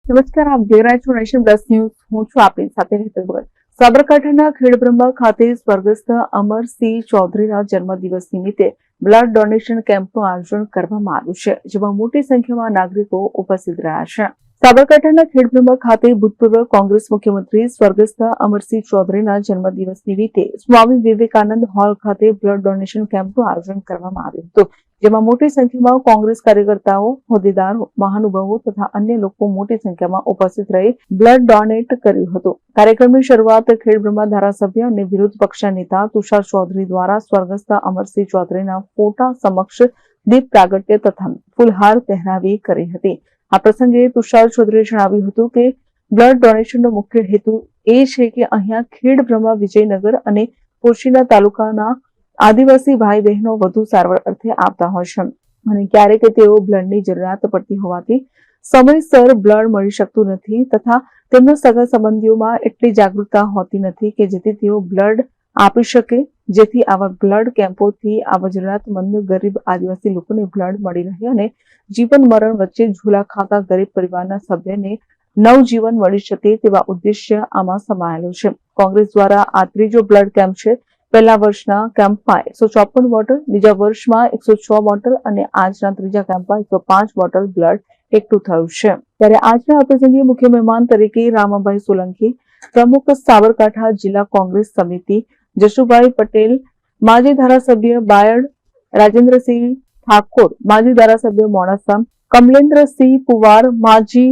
નમસ્કાર, આપ જોઈ રહ્યા છો નેશન પ્લસ ન્યૂઝ. હું છું આપની સાથે હેતલ ભગત. સાબરકાંઠાના ખેડબ્રહ્મા ખાતે સ્વર્ગસ્થ અમરસિંહ ચૌધરીના જન્મદિવસ નિમિત્તે બ્લડ ડોનેશન કેમ્પનું આયોજન કરવામાં આવ્યું છે, જેમાં મોટી સંખ્યામાં નાગરિકો ઉપસ્થિત રહ્યા છે. સાબરકાંઠાના ખેડબ્રહ્મા ખાતે ભૂતપૂર્વ કોંગ્રેસ મુખ્યમંત્રી સ્વર્ગસ્થ અમરસિંહ ચૌધરીના જન્મદિવસ નિમિત્તે સ્વામી વિવેકાનંદ હોલ ખાતે બ્લડ ડોનેશન કેમ્પનું આયોજન કરવામાં આવ્યું હતું, જેમાં મોટી સંખ્યામાં કોંગ્રેસ કાર્યકર્તાઓ, હોદ્દેદારો, મહાનુભાવો તથા અન્ય લોકો મોટી સંખ્યામાં ઉપસ્થિત રહી બ્લડ ડોનેટ કર્યું હતું. કાર્યક્રમની શરૂઆત ખેડબ્રહ્મા ધારાસભ્ય અને વિરોધ પક્ષના નેતા તુષાર ચૌધરી દ્વારા સ્વર્ગસ્થ અમરસિંહ ચૌધરીના ફોટા સમક્ષ દીપ પ્રાગટ્ય તથા ફૂલહાર પહેરાવી કરી હતી. આ પ્રસંગે તુષાર ચૌધરીએ જણાવ્યું હતું કે બ્લડ ડોનેશનનો મુખ્ય હેતુ એ છે કે અહીંયા ખેડબ્રહ્મા, વિજયનગર અને પોશીના તાલુકાના આદિવાસી ભાઈ બહેનો વધુ સારવાર અર્થે આવતા હોય છે અને ક્યારેક તેઓ બ્લડની જરૂરિયાત પડતી હોવાથી સમયસર બ્લડ મળી શકતું નથી તથા તેમના સગા સંબંધીઓમાં એટલી જાગૃતતા હોતી નથી કે જેથી તેઓ બ્લડ આપી શકે. જેથી આવા બ્લડ કેમ્પોથી આવા જરૂરિયાતમંદ ગરીબ આદિવાસી લોકોને બ્લડ મળી રહે અને જીવન મરણ વચ્ચે ઝૂલા ખાતા ગરીબ પરિવારના સભ્યને નવજીવન મળી શકે તેવા ઉદ્દેશ્ય આમાં સમાયેલો છે. કોંગ્રેસ દ્વારા આ ત્રીજો બ્લડ કેમ્પ છે. પહેલા વર્ષના કેમ્પમાં 154 બોટલ, બીજા વર્ષમાં 106 બોટલ અને આજના ત્રીજા કેમ્પમાં 105 બોટલ બ્લડ એકઠું થયું છે. ત્યારે આજના પ્રસંગે મુખ્ય મહેમાન તરીકે રામાભાઈ સોલંકી, પ્રમુખ સાબરકાંઠા જિલ્લા કોંગ્રેસ સમિતિ, જશુભાઈ પટેલ, માજી ધારાસભ્ય બાયડ, રાજેન્દ્રસિંહ ઠાકોર, માજી ધારાસભ્ય મોડાસા, કમલેન્દ્રસિંહ પુવાર, માજી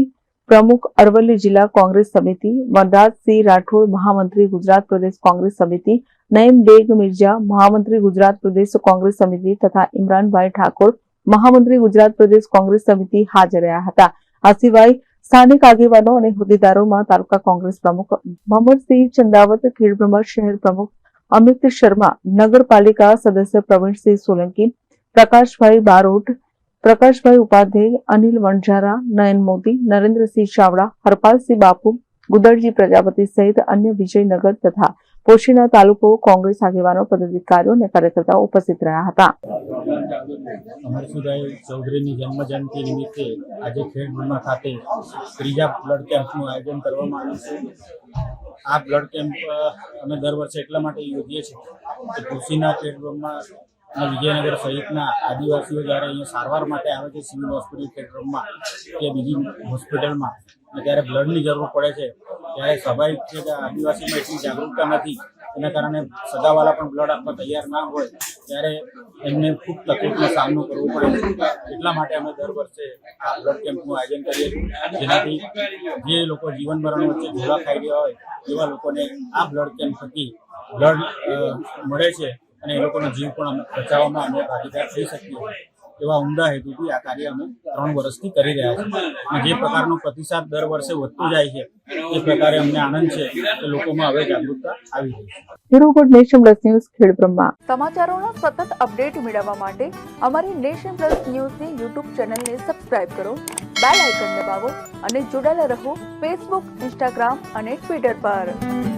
પ્રમુખ અરવલ્લી જિલ્લા કોંગ્રેસ સમિતિ, વનરાજસિંહ રાઠોડ, મહામંત્રી ગુજરાત પ્રદેશ કોંગ્રેસ સમિતિ, નઈમ બેગ મિર્જા, મહામંત્રી ગુજરાત પ્રદેશ કોંગ્રેસ સમિતિ તથા ઇમરાનભાઈ ઠાકોર, મહામંત્રી ગુજરાત પ્રદેશ કોંગ્રેસ સમિતિ હાજર રહ્યા હતા. આ સિવાય સ્થાનિક આગેવાનો અને હોદ્દેદારોમાં તાલુકા કોંગ્રેસ પ્રમુખ ભમરસિંહ ચંદાવત, ખેડબ્રહ્મા શહેર પ્રમુખ અમિત શર્મા, નગરપાલિકા સદસ્ય પ્રવીણસિંહ સોલંકી, પ્રકાશભાઈ બારોટ, પ્રકાશભાઈ ઉપાધ્યાય, અનિલ વણઝારા, નયન મોદી, નરેન્દ્રસિંહ ચાવડા, હરપાલસિંહ બાપુ, ગુદરજી પ્રજાપતિ સહિત અન્ય વિજયનગર તથા પોશીના તાલુકો કોંગ્રેસ આગેવાનો, પદાધિકારીઓ અને કાર્યકર્તાઓ ઉપસ્થિત રહ્યા હતા. અમરસિંહભાઈ ચૌધરીની જન્મજયંતિ નિમિત્તે આજે ખેડબ્રહ્મા ખાતે ત્રીજા બ્લડ કેમ્પનું આયોજન કરવામાં આવ્યું છે. આ બ્લડ કેમ્પ અમે દર વર્ષે એટલા માટે યોજીએ છીએ કે પોશીના, ખેડબ્રહ્મા અને વિજયનગર સહિતના આદિવાસીઓ જ્યારે અહીંયા સારવાર માટે આવે છે સિવિલ હોસ્પિટલ ખેડબ્રહ્મા કે બીજી હોસ્પિટલમાં, ત્યારે બ્લડની જરૂર પડે છે, ત્યારે સ્વાભાવિક છે કે આદિવાસીમાં એટલી જાગૃતતા નથી, એના કારણે સગાવાલા પણ બ્લડ આપવા તૈયાર ના હોય ત્યારે એમને ખૂબ તકલીફનો સામનો કરવો પડે છે. એટલા માટે અમે દર વર્ષે આ બ્લડ કેમ્પનું આયોજન કરીએ છીએ, જેનાથી જે લોકો જીવન મરણ વચ્ચે ઝોલા ખાઈ રહ્યા હોય એવા લોકોને આ બ્લડ કેમ્પ થકી બ્લડ મળે છે અને એ લોકોનો જીવ પણ બચાવવામાં અમે ભાગીદાર થઈ શકીએ એવા ઉમદા હેતુથી આ કાર્ય અમે 3 વર્ષથી કરી રહ્યા છીએ. અને જે પ્રકારનો પ્રતિસાદ દર વર્ષે વધતો જાય છે એ પ્રકારે અમને આનંદ છે કે લોકોમાં હવે જાગૃતતા આવી રહી છે. Bureau report, Nation Plus News, Khedbrahma. સમાચારોનો સતત અપડેટ મેળવવા માટે અમારી નેશન પ્લસ ન્યૂઝની યુટ્યુબ ચેનલને સબસ્ક્રાઇબ કરો, બેલ આઇકન દબાવો અને જોડાયેલા રહો ફેસબુક, ઇન્સ્ટાગ્રામ અને ટ્વિટર પર.